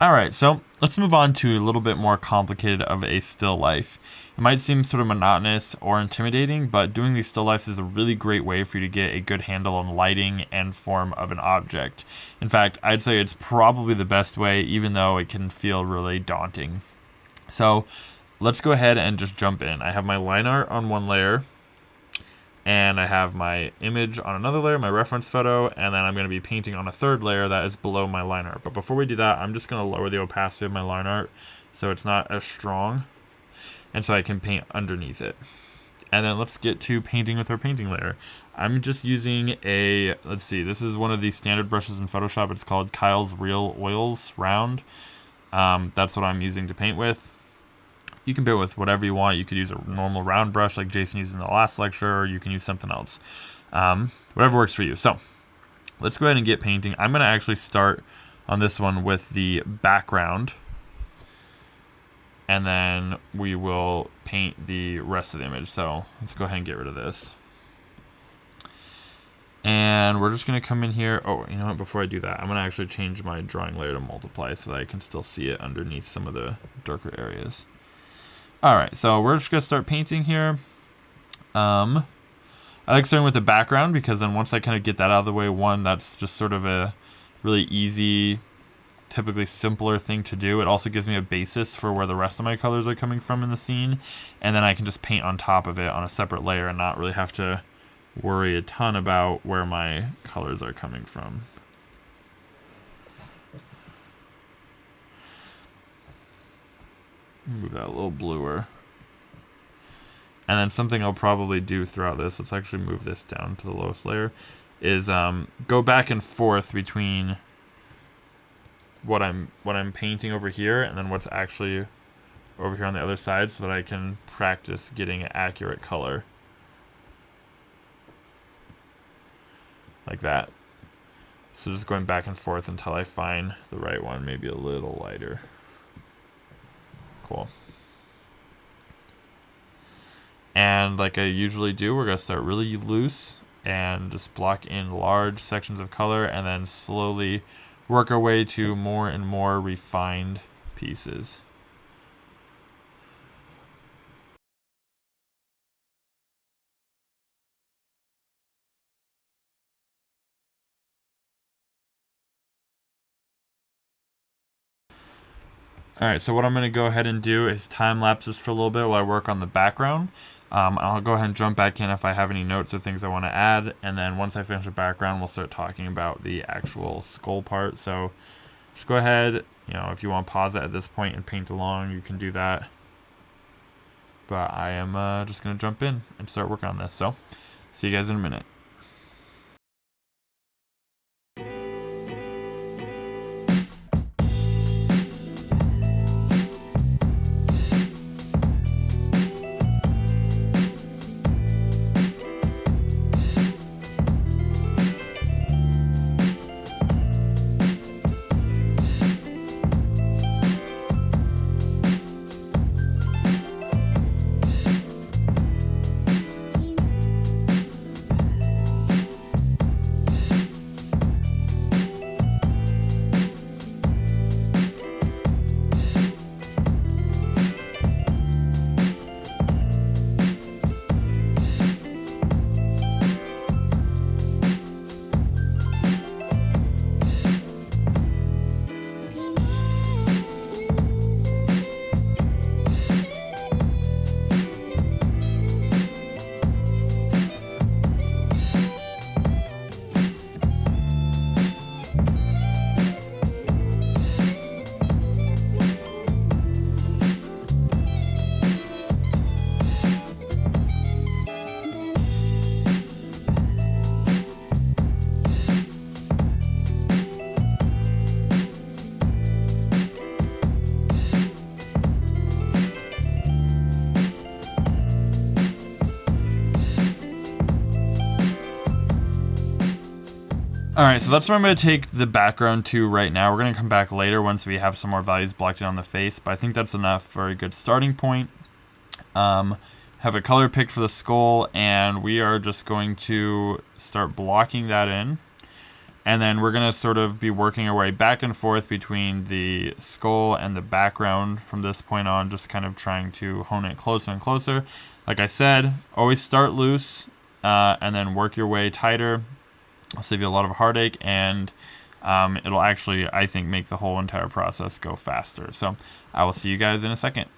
Alright, so let's move on to a little bit more complicated of a still life. It might seem sort of monotonous or intimidating, but doing these still lifes is a really great way for you to get a good handle on lighting and form of an object. In fact, I'd say it's probably the best way, even though it can feel really daunting. So let's go ahead and just jump in. I have my line art on one layer, and I have my image on another layer, my reference photo, and then I'm going to be painting on a third layer that is below my line art. But before we do that, I'm just going to lower the opacity of my line art so it's not as strong, and so I can paint underneath it. And then let's get to painting with our painting layer. I'm just using a, let's see, this is one of the standard brushes in Photoshop. It's called Kyle's Real Oils Round. That's what I'm using to paint with. You can paint with whatever you want. You could use a normal round brush like Jason used in the last lecture, or you can use something else. Whatever works for you. So let's go ahead and get painting. I'm going to actually start on this one with the background, and then we will paint the rest of the image. So let's go ahead and get rid of this. And we're just going to come in here. Oh, you know what? Before I do that, I'm going to actually change my drawing layer to multiply so that I can still see it underneath some of the darker areas. Alright, so we're just going to start painting here. I like starting with the background because then once I kind of get that out of the way, one, that's just sort of a really easy, typically simpler thing to do. It also gives me a basis for where the rest of my colors are coming from in the scene, and then I can just paint on top of it on a separate layer and not really have to worry a ton about where my colors are coming from. Move that a little bluer. And then something I'll probably do throughout this, let's actually move this down to the lowest layer, is go back and forth between what I'm painting over here and then what's actually over here on the other side so that I can practice getting an accurate color. Like that. So just going back and forth until I find the right one, maybe a little lighter. Cool. And like I usually do, we're going to start really loose and just block in large sections of color and then slowly work our way to more and more refined pieces. Alright, so what I'm going to go ahead and do is time lapse this for a little bit while I work on the background. I'll go ahead and jump back in if I have any notes or things I want to add, and then once I finish the background, we'll start talking about the actual skull part. So just go ahead, if you want to pause it at this point and paint along, you can do that. But I am just going to jump in and start working on this. So see you guys in a minute. Alright, so that's where I'm going to take the background to right now. We're going to come back later once we have some more values blocked in on the face, but I think that's enough for a good starting point. Have a color picked for the skull, and we are just going to start blocking that in. And then we're going to sort of be working our way back and forth between the skull and the background from this point on, just kind of trying to hone it closer and closer. Like I said, always start loose and then work your way tighter. It'll save you a lot of heartache, and it'll actually, I think, make the whole entire process go faster. So I will see you guys in a second.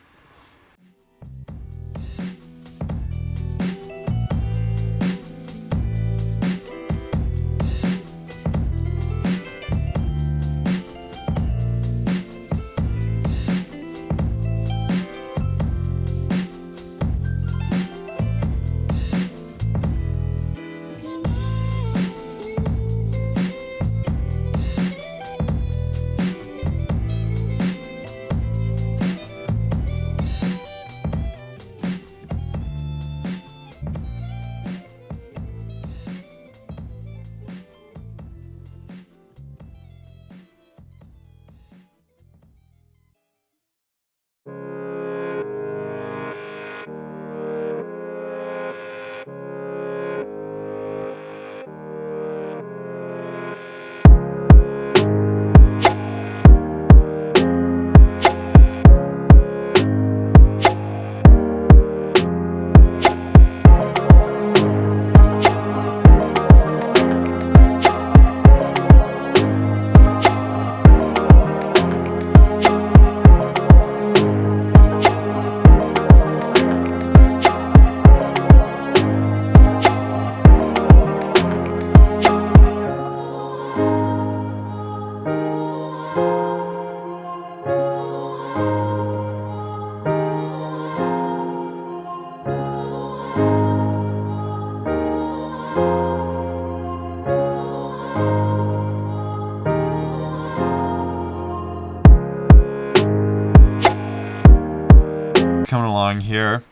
Coming along here,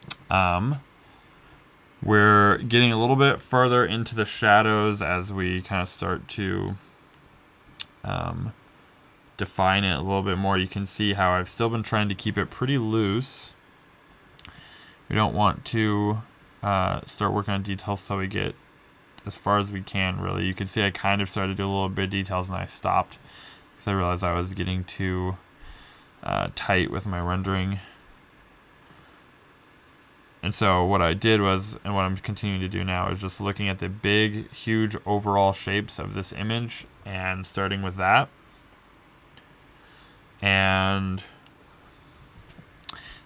we're getting a little bit further into the shadows as we kind of start to define it a little bit more. You can see how I've still been trying to keep it pretty loose. We don't want to start working on details till we get as far as we can, really. You can see I kind of started to do a little bit of details and I stopped because I realized I was getting too tight with my rendering. And so what I did was, and what I'm continuing to do now, is just looking at the big, huge overall shapes of this image and starting with that. And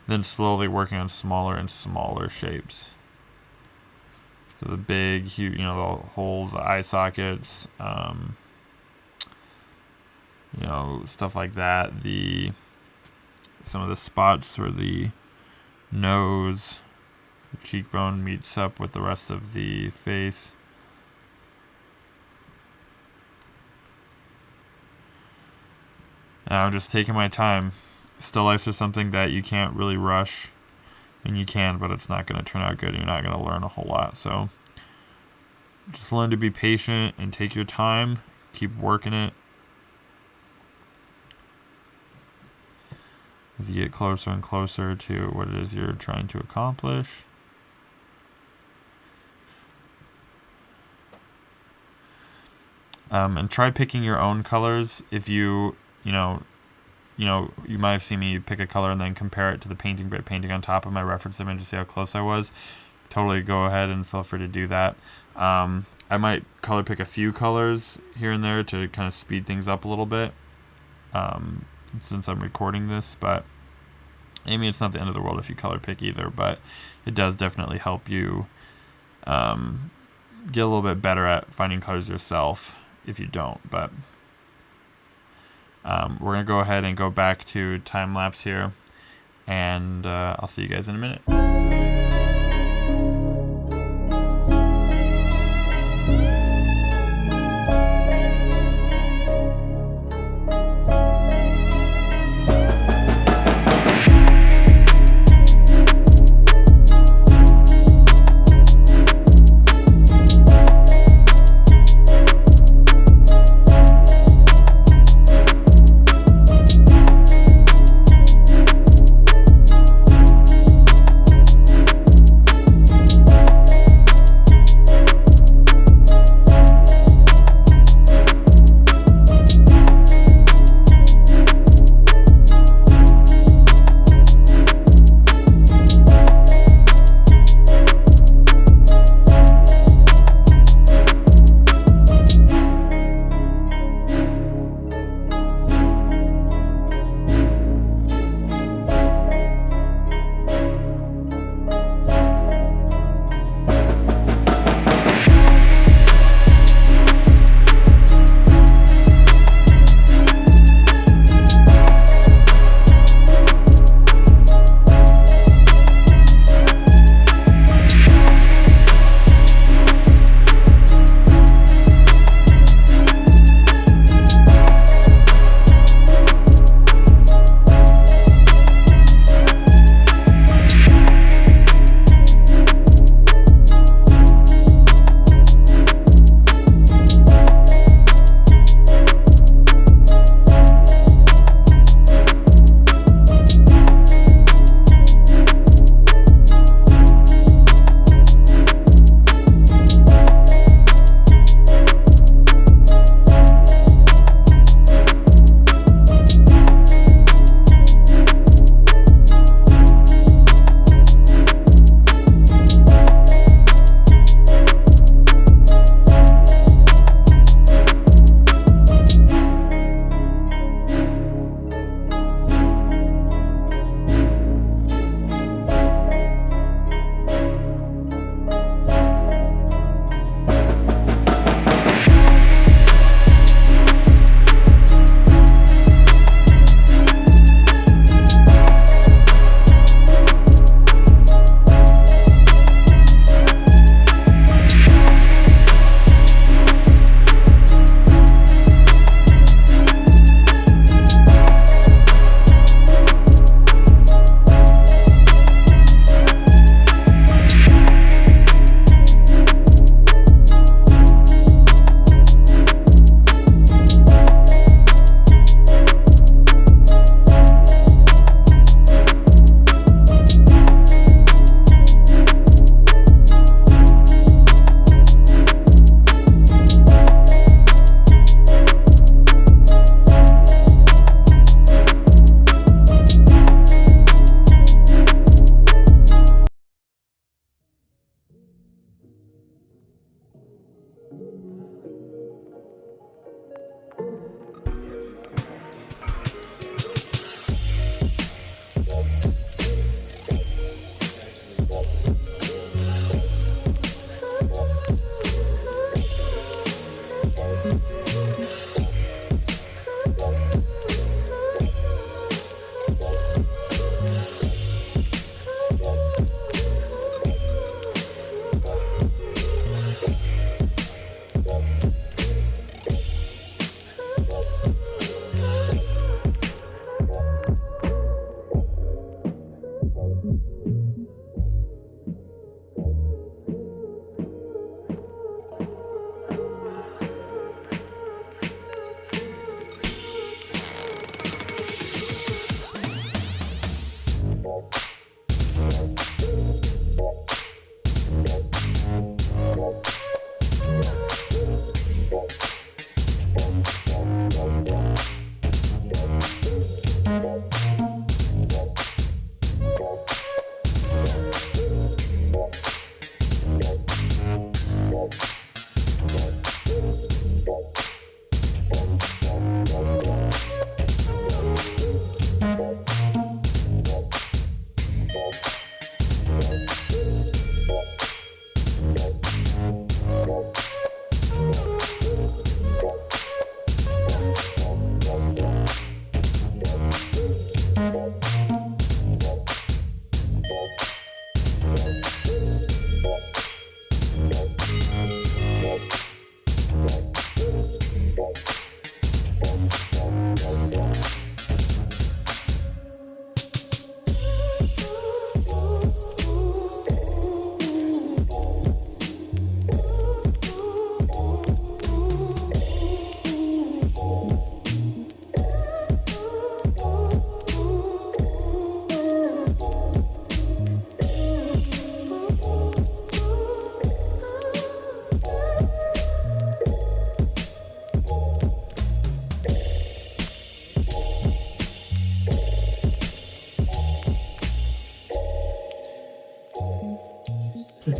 then slowly working on smaller and smaller shapes. So the big, huge, the holes, the eye sockets, stuff like that. Some of the spots where the nose, the cheekbone meets up with the rest of the face. And I'm just taking my time. Still lifes are something that you can't really rush. And you can, but it's not going to turn out good. You're not going to learn a whole lot. So just learn to be patient and take your time. Keep working it. As you get closer and closer to what it is you're trying to accomplish. And try picking your own colors. If you might have seen me pick a color and then compare it to the painting by painting on top of my reference image to see how close I was. Totally go ahead and feel free to do that. I might color pick a few colors here and there to kind of speed things up a little bit since I'm recording this, but I mean, it's not the end of the world if you color pick either, but it does definitely help you get a little bit better at finding colors yourself if you don't. But we're going to go ahead and go back to time lapse here, and I'll see you guys in a minute.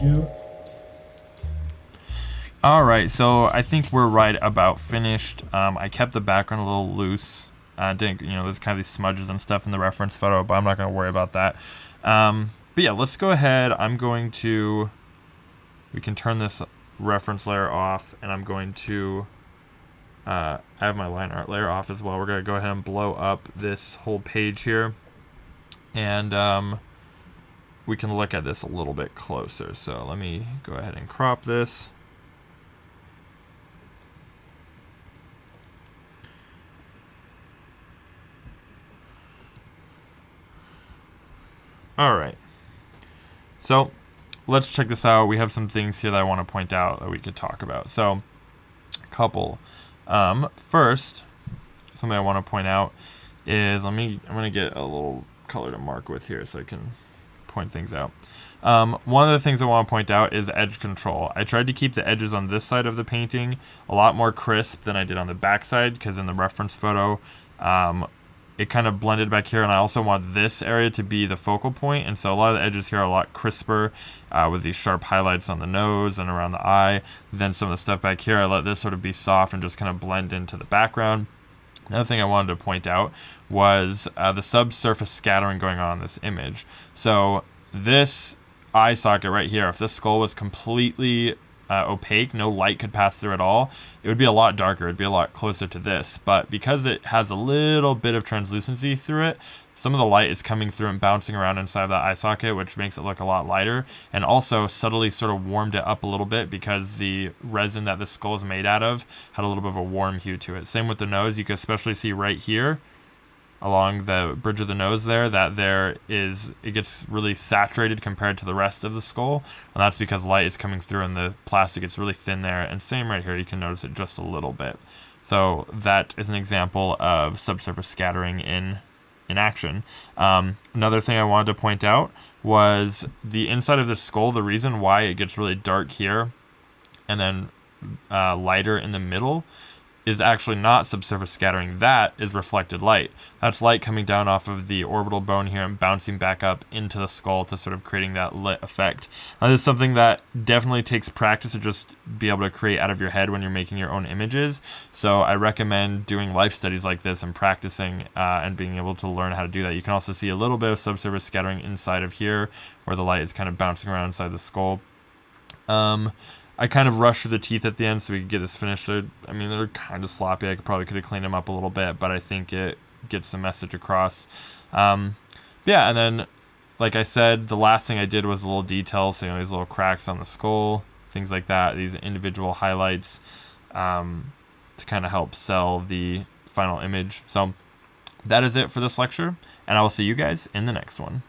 you. All right, so I think we're right about finished. I kept the background a little loose. Didn't, there's kind of these smudges and stuff in the reference photo, but I'm not going to worry about that. But yeah, let's go ahead. We can turn this reference layer off, and I'm going to I have my line art layer off as well. We're going to go ahead and blow up this whole page here, and we can look at this a little bit closer. So let me go ahead and crop this. All right, so let's check this out. We have some things here that I want to point out that we could talk about. So a couple. First, something I want to point out is, I'm going to get a little color to mark with here so I can point things out. One of the things I want to point out is edge control. I tried to keep the edges on this side of the painting a lot more crisp than I did on the back side, because in the reference photo, it kind of blended back here, and I also want this area to be the focal point, and so a lot of the edges here are a lot crisper with these sharp highlights on the nose and around the eye. Then some of the stuff back here, I let this sort of be soft and just kind of blend into the background. Another thing I wanted to point out was the subsurface scattering going on in this image. So this eye socket right here, if this skull was completely opaque, no light could pass through at all, it would be a lot darker. It'd be a lot closer to this. But because it has a little bit of translucency through it, some of the light is coming through and bouncing around inside of that eye socket, which makes it look a lot lighter, and also subtly sort of warmed it up a little bit because the resin that this skull is made out of had a little bit of a warm hue to it. Same with the nose. You can especially see right here along the bridge of the nose there that it gets really saturated compared to the rest of the skull, and that's because light is coming through and the plastic gets really thin there. And same right here, you can notice it just a little bit. So that is an example of subsurface scattering in action. Another thing I wanted to point out was the inside of the skull. The reason why it gets really dark here and then lighter in the middle is actually not subsurface scattering. That is reflected light. That's light coming down off of the orbital bone here and bouncing back up into the skull to sort of creating that lit effect. Now, this is something that definitely takes practice to just be able to create out of your head when you're making your own images. So I recommend doing life studies like this and practicing and being able to learn how to do that. You can also see a little bit of subsurface scattering inside of here where the light is kind of bouncing around inside the skull. I kind of rushed through the teeth at the end so we could get this finished. They're kind of sloppy. I probably could have cleaned them up a little bit, but I think it gets the message across. Yeah, and then, like I said, the last thing I did was a little detail. So, these little cracks on the skull, things like that, these individual highlights to kind of help sell the final image. So that is it for this lecture, and I will see you guys in the next one.